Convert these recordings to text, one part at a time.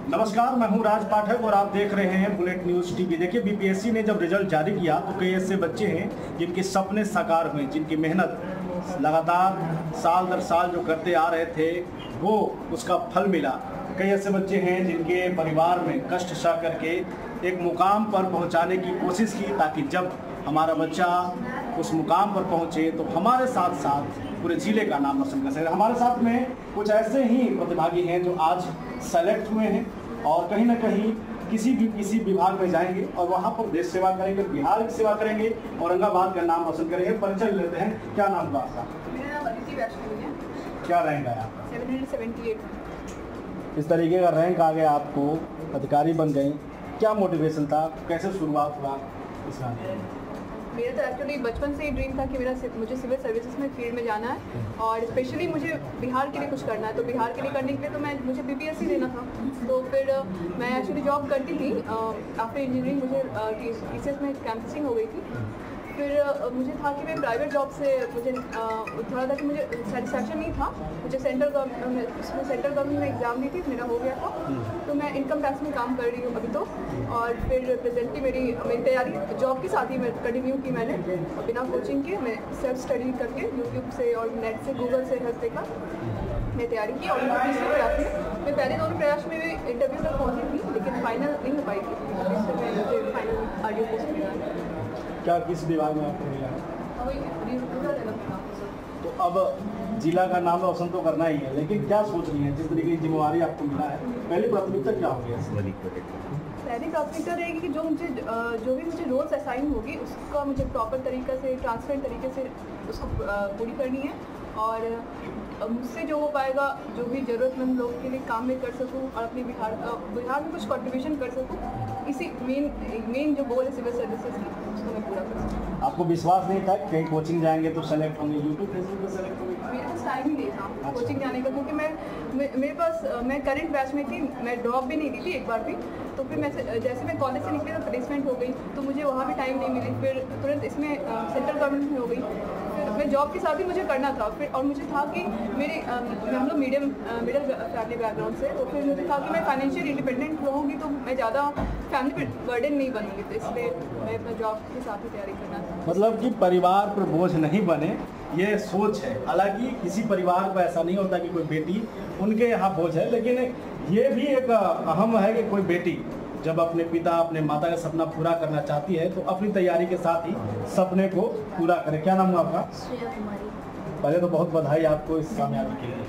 नमस्कार, मैं हूं राज पाठक और आप देख रहे हैं बुलेट न्यूज़ टीवी। देखिए, बीपीएससी ने जब रिजल्ट जारी किया तो कई ऐसे बच्चे हैं जिनके सपने साकार हुए, जिनकी मेहनत लगातार साल दर साल जो करते आ रहे थे वो उसका फल मिला। कई ऐसे बच्चे हैं जिनके परिवार में कष्ट सह करके एक मुकाम पर पहुंचाने की कोशिश की, ताकि जब हमारा बच्चा उस मुकाम पर पहुंचे तो हमारे साथ साथ पूरे जिले का नाम रोशन कर सके। हमारे साथ में कुछ ऐसे ही प्रतिभागी हैं जो आज सेलेक्ट हुए हैं और कहीं ना कहीं किसी विभाग में जाएंगे और वहाँ पर देश सेवा करेंगे, बिहार की सेवा करेंगे, औरंगाबाद का नाम रोशन करेंगे। परिचय लेते हैं। क्या नाम हुआ आपका? मेरा नाम अदिति वैष्णव है। क्या रैंक आया आपका? 778। इस तरीके का रैंक आ गया, आपको अधिकारी बन गए, क्या मोटिवेशन था, कैसे शुरुआत हुआ इस मेरा तो एक्चुअली बचपन से ही ड्रीम था कि मुझे सिविल सर्विसेज में फील्ड में जाना है और स्पेशली मुझे बिहार के लिए कुछ करना है। तो बिहार के लिए करने के लिए तो मुझे बीपीएससी देना था। तो फिर मैं एक्चुअली जॉब करती थी। आफ्टर इंजीनियरिंग मुझे टीसीएस में कैंपसिंग हो गई थी। फिर मुझे था कि मैं प्राइवेट जॉब से मुझे थोड़ा था कि मुझे सेटिस्फैक्शन नहीं था। मुझे सेंट्रल गवर्नमेंट में एग्ज़ाम दी थी, मेरा हो गया था। तो मैं इनकम टैक्स में काम कर रही हूँ अभी तो। और फिर प्रेजेंटली मेरी तैयारी जॉब के साथ ही मैं कंटिन्यू की मैंने, बिना कोचिंग के। मैं सेल्फ स्टडी करके यूट्यूब से और नेट से, गूगल से हेल्प लेकर मैं तैयारी की। और तीसरे प्रयास में मैं पहले दोनों प्रयास में भी इंटरव्यू तक पहुँची थी, लेकिन फाइनल नहीं हो पाई थी। फिर मैं मुझे फाइनल आरडीओ पोस्ट मिला। क्या किस विभाग में आपको मिला है? तो अब जिला का नाम रोशन तो करना ही है, लेकिन क्या सोच रही है जिस तरीके की जिम्मेवारी आपको मिला है? पहली प्राथमिकता क्या होगी? पहली प्राथमिकता रहेगी कि जो भी मुझे रोल्स असाइन होगी उसका मुझे प्रॉपर तरीक़े से, ट्रांसपेरेंट तरीके से उसको पूरी करनी है। और मुझसे जो हो पाएगा, जो भी ज़रूरतमंद लोगों के लिए काम में कर सकूं और अपने बिहार में कुछ कंट्रीब्यूशन कर सकूं, इसी मेन जो गोल है सिविल सर्विसेज की, उसको मैं पूरा कर सकूं। आपको विश्वास नहीं था कि कहीं कोचिंग जाएंगे तो सेलेक्ट होंगे, यूट्यूब फेसबुक पे सेलेक्ट होंगे? मेरे पास टाइम ही नहीं था कोचिंग जाने का, क्योंकि मेरे पास मैं करंट बैच में थी। मैं ड्रॉप भी नहीं दी थी एक बार भी। तो फिर मैं जैसे मैं कॉलेज से निकली तो प्लेसमेंट हो गई, तो मुझे वहाँ भी टाइम नहीं मिली। फिर तुरंत इसमें सेंट्रल गवर्नमेंट में हो गई। फिर मैं जॉब के साथ ही मुझे करना था। फिर और मुझे था कि हम लोग मिडिल फैमिली बैकग्राउंड से, तो फिर मुझे था कि मैं फाइनेंशियल इंडिपेंडेंट रहूँगी तो मैं ज़्यादा फैमिली पर बर्डन नहीं बनूँगी। तो इसलिए मैं अपना जॉब के साथ ही तैयारी करना था। मतलब कि परिवार पर बोझ नहीं बने, ये सोच है। हालांकि किसी परिवार को ऐसा नहीं होता कि कोई बेटी उनके यहाँ बोझ है, लेकिन ये भी एक अहम है कि कोई बेटी जब अपने पिता, अपने माता का सपना पूरा करना चाहती है तो अपनी तैयारी के साथ ही सपने को पूरा करे। क्या नाम है आपका? श्रेया कुमारी। पहले तो बहुत बधाई आपको इस कामयाबी के लिए।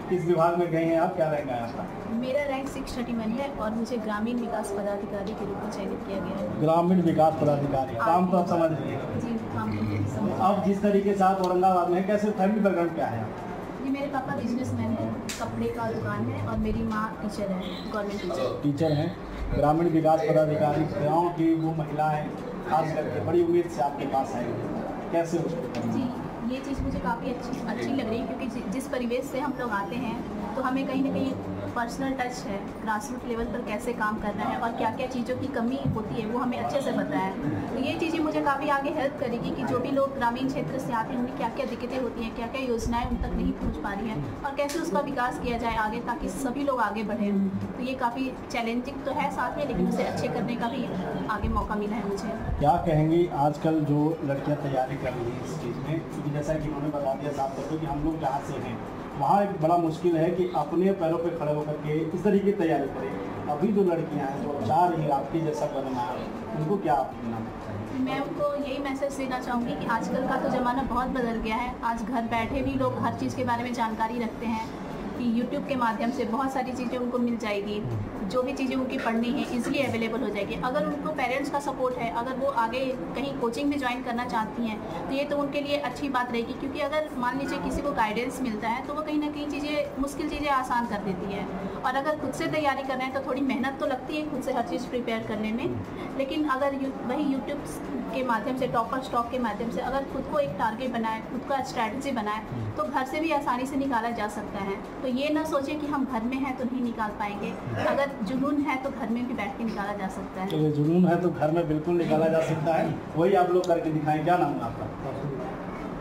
किस विभाग में गए हैं आप? क्या रैंक आया आपका? मेरा रैंक 631 है और मुझे ग्रामीण विकास पदाधिकारी के रूप में चयनित किया गया है। ग्रामीण विकास पदाधिकारी, काम तो आप समझ रही है जी, काम तो अब जिस तरीके से आप औरंगाबाद में, कैसे फैमिली बैकग्राउंड क्या है? जी, मेरे पापा बिजनेसमैन हैं, कपड़े का दुकान है, और मेरी माँ टीचर है, गवर्नमेंट टीचर हैं। ग्रामीण विकास पदाधिकारी, गाँव की वो महिला है, खास करके बड़ी उम्मीद से आपके पास है, कैसे उसको? जी, ये चीज़ मुझे काफ़ी अच्छी लग रही है, क्योंकि जिस परिवेश से हम लोग आते हैं तो हमें कहीं ना कहीं पर्सनल टच है, ग्रासरूट लेवल पर कैसे काम करना है और क्या क्या चीज़ों की कमी होती है वो हमें अच्छे से पता है। तो ये चीज़ें मुझे काफ़ी आगे हेल्प करेगी कि जो भी लोग ग्रामीण क्षेत्र से आते हैं उन्हें क्या क्या दिक्कतें होती हैं, क्या क्या योजनाएं उन तक नहीं पहुंच पा रही हैं और कैसे उसका विकास किया जाए आगे, ताकि सभी लोग आगे बढ़ें। तो ये काफ़ी चैलेंजिंग तो है साथ में, लेकिन उसे अच्छे करने का भी आगे मौका मिला है मुझे। क्या कहेंगी आजकल जो लड़कियाँ तैयारी कर रही हैं इस चीज़ में? क्योंकि जैसा कि उन्होंने बता दिया साफ तौर पर कि हम लोग जहाँ से हैं वहाँ एक बड़ा मुश्किल है कि अपने पैरों पे खड़े होकर के इस तरीके की तैयारी करें। अभी जो लड़कियाँ हैं जो चाह रही हैं आपकी जैसा बनना है, उनको क्या आप देना? मैं उनको यही मैसेज देना चाहूँगी कि आजकल का तो ज़माना बहुत बदल गया है। आज घर बैठे भी लोग हर चीज़ के बारे में जानकारी रखते हैं कि यूट्यूब के माध्यम से बहुत सारी चीज़ें उनको मिल जाएगी। जो भी चीज़ें उनकी पढ़नी है इजीली अवेलेबल हो जाएगी। अगर उनको पेरेंट्स का सपोर्ट है, अगर वो आगे कहीं कोचिंग में ज्वाइन करना चाहती हैं तो ये तो उनके लिए अच्छी बात रहेगी, क्योंकि अगर मान लीजिए किसी को गाइडेंस मिलता है तो वो कहीं ना कहीं मुश्किल चीज़ें आसान कर देती है। और अगर खुद से तैयारी कर रहे हैं तो थोड़ी मेहनत तो लगती है खुद से हर चीज़ प्रिपेयर करने में, लेकिन अगर वही यूट्यूब के माध्यम से, टॉपर स्टॉक के माध्यम से अगर खुद को एक टारगेट बनाए, खुद का स्ट्रैटेजी बनाए, तो घर से भी आसानी से निकाला जा सकता है। तो ये ना सोचें कि हम घर में हैं तो नहीं निकाल पाएंगे। अगर जुनून है तो घर में भी बैठ के निकाला जा सकता है। तो जुनून है तो घर में बिल्कुल निकाला जा सकता है, वही आप लोग करके दिखाएं। क्या नाम है आपका?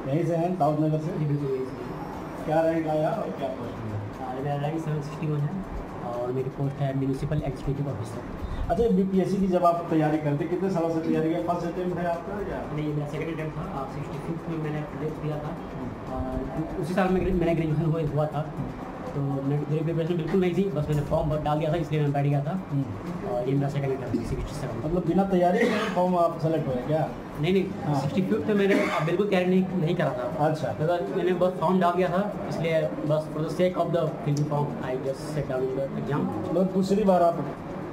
यहीं से हैं, दाऊद नगर से? क्या रैंक आया और क्या? मेरा रैंक 761 है और मेरी पोस्ट है म्यूनिसिपल एग्जीक्यूटिव ऑफिसर। अच्छा, बीपीएससी की जब आप तैयारी करते कितने सालों से तैयारी किया? फर्स्ट अटेम्प्ट है आपका या नहीं, मेरा सेकंड अटेम्प्ट था। 65th में मैंने अटेम्प्ट दिया था और उसी साल में मैंने ग्रेजुएशन हुआ था। तो मेरी प्रिपरेशन बिल्कुल नहीं थी, बस मैंने फॉर्म डाल दिया था, इसलिए मैं बैठ गया था। और ये मेरा सेकंड अटेम्प्ट 67। मतलब बिना तैयारी के फॉर्म आप सेलेक्ट हुए क्या? नहीं, 65th में मैंने बिल्कुल तैयारी नहीं करा था। अच्छा, मैंने बस फॉर्म डाल दिया था, इसलिए बस for the sake of the filling form I just set down the exam. मतलब दूसरी बार आप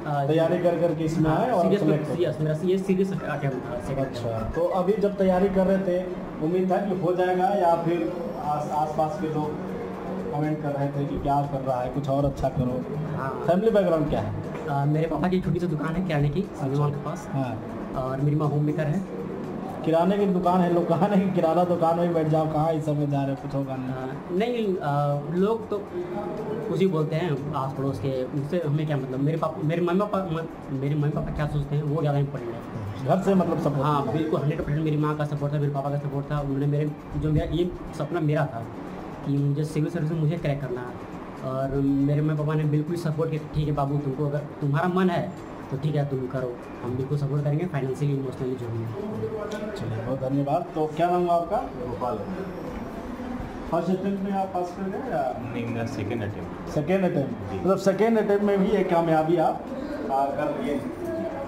तैयारी करके इसमें आए और सेलेक्ट हुए? मेरा ये सीरियस अटेम्प्ट था सेकंड। अच्छा, तो अभी जब तैयारी कर रहे थे उम्मीद था कि हो जाएगा या फिर आसपास के लोग कमेंट कर रहे थे कि क्या कर रहा है, कुछ और अच्छा करो? हाँ। फैमिली बैकग्राउंड क्या है? मेरे पापा की छोटी सी दुकान है किराने की सिनेमा के पास। हाँ। और मेरी माँ होम मेकर है। किराने की दुकान है, लोग कहा नहीं किराना दुकान में बैठ जाओ, कहाँ इस सब में जा रहे हो, कुछ होगा नहीं? नहीं, लोग तो कुछ ही बोलते हैं आस पड़ोस के, उनसे हमें क्या मतलब। मेरे मम्मी पापा क्या सोचते हैं वो ज़्यादा इम्पोर्टेंट है। घर से मतलब सपोर्ट? हाँ बिल्कुल, 100% मेरी माँ का सपोर्ट था, मेरे पापा का सपोर्ट था। उन्होंने मेरा ये सपना मेरा था कि मुझे सिविल सर्विस में मुझे क्रैक करना है, और मेरे मम्मी पापा ने बिल्कुल सपोर्ट किया। ठीक है बाबू, तुमको अगर तुम्हारा मन है तो ठीक है तुम करो, हम बिल्कुल सपोर्ट करेंगे फाइनेंशियली इमोशनली जो भी है। चलिए, बहुत धन्यवाद। तो क्या नाम है आपका? गोपाल। फर्स्ट अटेम्प्ट में आप पास कर गए या नहीं? मेरा सेकेंड अटेम्प्ट। सेकेंड अटेम्प्ट, मतलब सेकेंड अटेम्प्ट में भी एक कामयाबी आप कर लिए।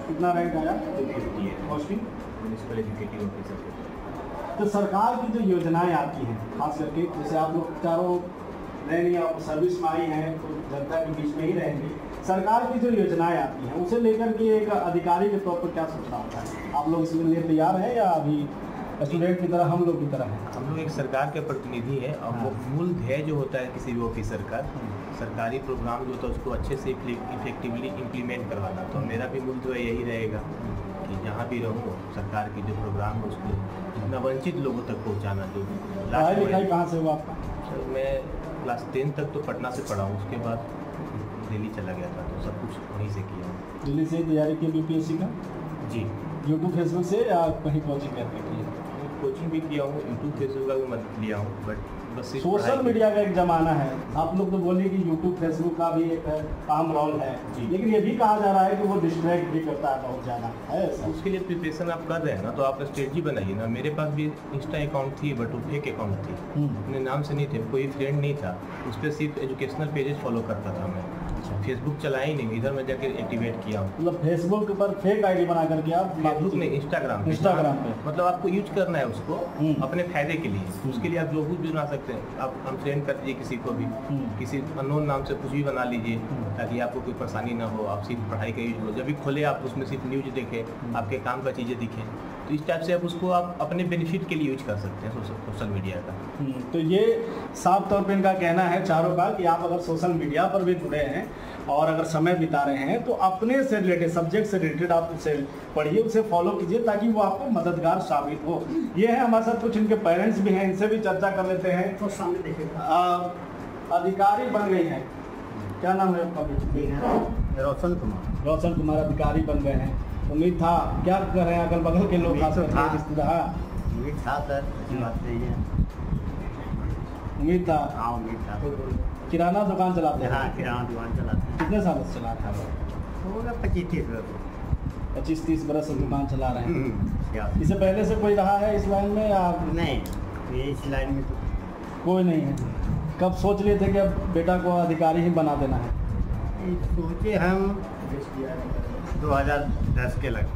कितना रैंक आया? 250 पोस्टिंग म्यूनिसिपल एजुकेटिव ऑफिसर। तो सरकार की जो योजनाएं आती हैं, खास करके जैसे आप लोग चारों नए नए आप सर्विस में आई हैं तो जनता के बीच में ही रहेंगी, सरकार की जो योजनाएं आती हैं उसे लेकर के एक अधिकारी के तौर पर क्या सोचना होता है? आप लोग इसके लिए तैयार हैं या अभी स्टूडेंट की तरह हम लोग की तरह हैं? हम लोग एक सरकार के प्रतिनिधि हैं और वो मूल ध्येय जो होता है किसी भी ऑफिसर का, सरकारी प्रोग्राम जो होता है उसको अच्छे से इफेक्टिवली इम्प्लीमेंट करवाना। तो मेरा भी मूल ध्येय यही रहेगा कि जहाँ भी रहूँ सरकार की जो प्रोग्राम है उसको जितना वंचित लोगों तक पहुँचाना। जो पढ़ाई लिखाई कहाँ से हुआ आपका? सर मैं क्लास 10 तक तो पटना से पढ़ा हूँ, उसके बाद दिल्ली चला गया था, तो सब कुछ वहीं से किया हूँ। दिल्ली से तैयारी की बीपीएससी का? जी। यूट्यूब फेसबुक से या कहीं कोचिंग करके की? कोचिंग भी किया हूँ, यूट्यूब फेसबुक का भी मत लिया हूँ, बट बस सोशल मीडिया का एक ज़माना है। आप लोग तो बोलिए कि यूट्यूब फेसबुक का भी एक अहम रोल है, लेकिन ये भी कहा जा रहा है कि वो डिस्ट्रैक्ट भी करता है बहुत ज़्यादा, है ऐसा? उसके लिए प्रिपरेशन आप कर रहे हैं ना, तो आप स्ट्रेटजी बनाइए ना। मेरे पास भी इंस्टा अकाउंट थी, बट वो फेक अकाउंट थी, अपने नाम से नहीं थे, कोई फ्रेंड नहीं था, उस पर सिर्फ एजुकेशनल पेजेस फॉलो करता था मैं। फेसबुक चलाया ही नहीं, इधर मैं जाके एक्टिवेट किया हूँ। मतलब फेसबुक पर फेक आईडी बना करके आप? फेसबुक में, इंस्टाग्राम पे मतलब आपको यूज करना है उसको अपने फायदे के लिए। उसके लिए आप जो कुछ भी बना सकते हैं, आप हम ट्रेन कर दीजिए किसी को भी, किसी अननोन नाम से कुछ भी बना लीजिए ताकि आपको कोई परेशानी ना हो। आप सिर्फ पढ़ाई का यूज हो, जब भी खोले आप उसमें सिर्फ न्यूज देखें, आपके काम का चीज़ें दिखें, तो इस टाइप से आप उसको आप अपने बेनिफिट के लिए यूज कर सकते हैं सोशल मीडिया का। तो ये साफ तौर पे इनका कहना है चारों का कि आप अगर सोशल मीडिया पर भी जुड़े हैं और अगर समय बिता रहे हैं तो अपने से रिलेटेड, सब्जेक्ट से रिलेटेड आप उसे पढ़िए, उसे फॉलो कीजिए ताकि वो आपको मददगार साबित हो। ये है हमारे साथ कुछ इनके पेरेंट्स भी हैं, इनसे भी चर्चा कर लेते हैं। तो सामने देखिए, अधिकारी बन गई हैं, क्या नाम है आपका? रोशन कुमार। रोशन कुमार अधिकारी बन गए हैं। उम्मीद था, क्या कर रहे हैं अगल बगल के लोग खास करके रिश्तेदार? उम्मीद था सर, ऐसी बात नहीं है। उम्मीद था? हाँ उम्मीद था। किराना दुकान चलाते हैं? हाँ किराना दुकान चलाते हैं। कितने साल से चला रहे हैं? होगा 25-30 बरस से दुकान चला रहे हैं। नहीं इससे पहले से कोई रहा है इस लाइन में या ये इस लाइन में तो कोई नहीं है? कब सोच लिए थे कि अब बेटा को अधिकारी ही बना देना है? सोचे हम 2010 के लग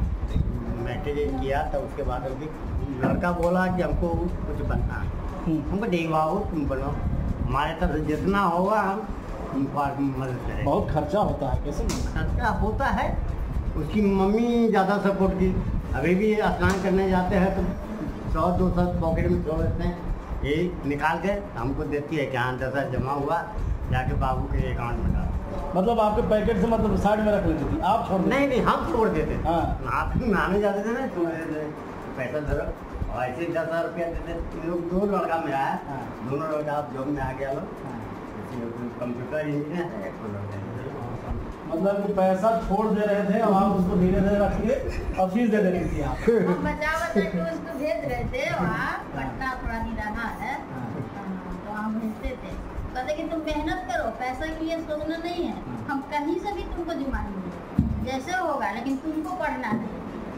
मैट्रिक किया था, उसके बाद अभी लड़का बोला कि हमको कुछ बनना है। हमको देखवाओ, तुम बनो, हमारे तरफ से जितना होगा हम तुमको मदद करेंगे। बहुत खर्चा होता है, कैसे? खर्चा होता है, उसकी मम्मी ज़्यादा सपोर्ट की। अभी भी स्नान करने जाते हैं तो 100-200 पॉकेट में छोड़ देते हैं, ये निकाल के हमको देती है कि हाँ 10,000 जमा हुआ, जाके बाबू के अकाउंट में डाल। मतलब आपके पैकेट से मतलब साइड में रख लेती थी, आप छोड़? नहीं हम छोड़ देते। हाँ। आप नहाने जाते थे ना, छोड़ देते पैसा धरो, और ऐसे 10,000 रुपया देते। लोग 2 लड़का में आया, दोनों लड़का आप जॉब में आ गया लोग, कंप्यूटर इंजीनियर है, एक लड़का। मतलब कि पैसा छोड़ दे रहे थे और आप उसको धीरे धीरे रख के और फीस दे देती थी आप? बचा के उसको भेज रहे थे वहाँ, पटना थोड़ा नहीं रहा है तो हम भेजते थे। कहते कि तुम मेहनत करो, पैसा के लिए सोचना नहीं है, हम कहीं से भी तुमको जुमाएंगे जैसे होगा, लेकिन तुमको पढ़ना है,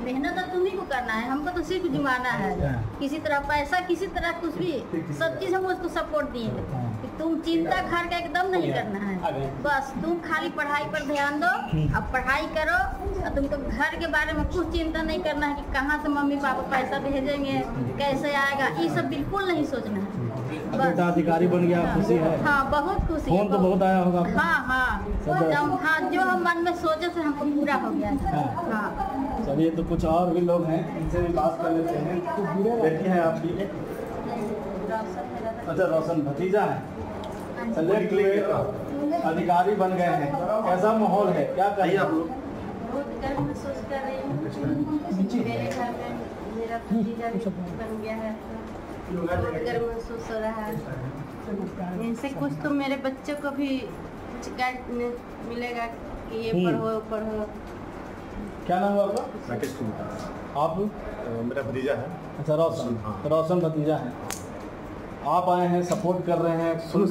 मेहनत तो तुम्ही को करना है, हमको तो सिर्फ जुमाना है। किसी तरह पैसा, किसी तरह कुछ भी, सब चीज़ हम उसको सपोर्ट दिए हैं कि तुम चिंता घर का एकदम नहीं करना है, बस तुम खाली पढ़ाई पर ध्यान दो, अब पढ़ाई करो, और तुमको घर के बारे में कुछ चिंता नहीं करना है कि कहाँ से मम्मी पापा पैसा भेजेंगे, कैसे आएगा, ये सब बिल्कुल नहीं सोचना है। बेटा अधिकारी बन गया, खुशी है? हाँ बहुत खुशी। फोन तो बहुत आया होगा? हाँ, जो हम मन में सोचे से हमको पूरा हो गया था। हाँ चलिए, तो कुछ और भी लोग हैं, इनसे भी बात कर लेते हैं। बेटी है आपकी? अच्छा, रोशन भतीजा है। चलिए, अधिकारी बन गए हैं, कैसा माहौल है, क्या कहिए आप लोग? बहुत गर्व महसूस कर रही हूँ, मेरे घर में मेरा भतीजा बन गया है, बहुत गर्व महसूस हो रहा है। इनसे कुछ तो मेरे बच्चों को भी कुछ गाइड मिलेगा कि ये पढ़ो। क्या नाम है आपका? राकेश कुमार। आप? मेरा भतीजा है। अच्छा, रोशन। हाँ। रोशन भतीजा है। आप आए हैं, सपोर्ट कर रहे हैं? शुरू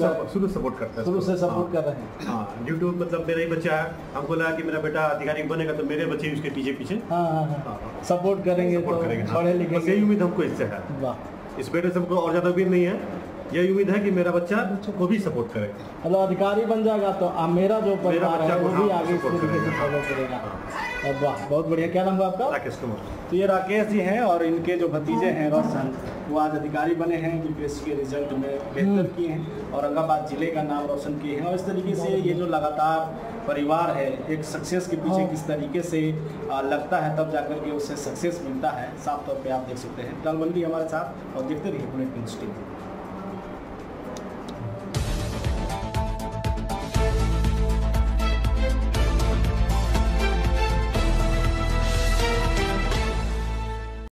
सपोर्ट करते हैं। शुरू से सपोर्ट कर रहे हैं। हाँ, यूट्यूब मतलब मेरा ही बच्चा है, हमको लगा कि मेरा बेटा अधिकारी बनेगा तो मेरे बच्चे उसके पीछे हाँ, सपोर्ट करेंगे, तो पढ़े लिखे। यही उम्मीद हमको इससे है। वाह, इस बेटे से हमको और ज़्यादा उम्मीद नहीं है, यही उम्मीद है कि मेरा बच्चा को भी सपोर्ट करे। मतलब अधिकारी बन जाएगा तो मेरा जो परिवार है वो भी आगे इस support तरीके से फॉलो करेगा। और वाह, बहुत बढ़िया। क्या नाम है आपका? राकेश कुमार। तो ये राकेश जी हैं, और इनके जो भतीजे हैं रोशन, वो आज अधिकारी बने हैं, यूपीएससी के रिजल्ट में बेहतर किए हैं, औरंगाबाद जिले का नाम रोशन किए हैं। और इस तरीके से ये जो लगातार परिवार है, एक सक्सेस के पीछे किस तरीके से लगता है, तब जाकर के उसे सक्सेस मिलता है, साफ तौर पे आप देख सकते हैं। फिलहाल बन हमारे साथ, और देखते रहिए बुलेट न्यूज़ टीवी।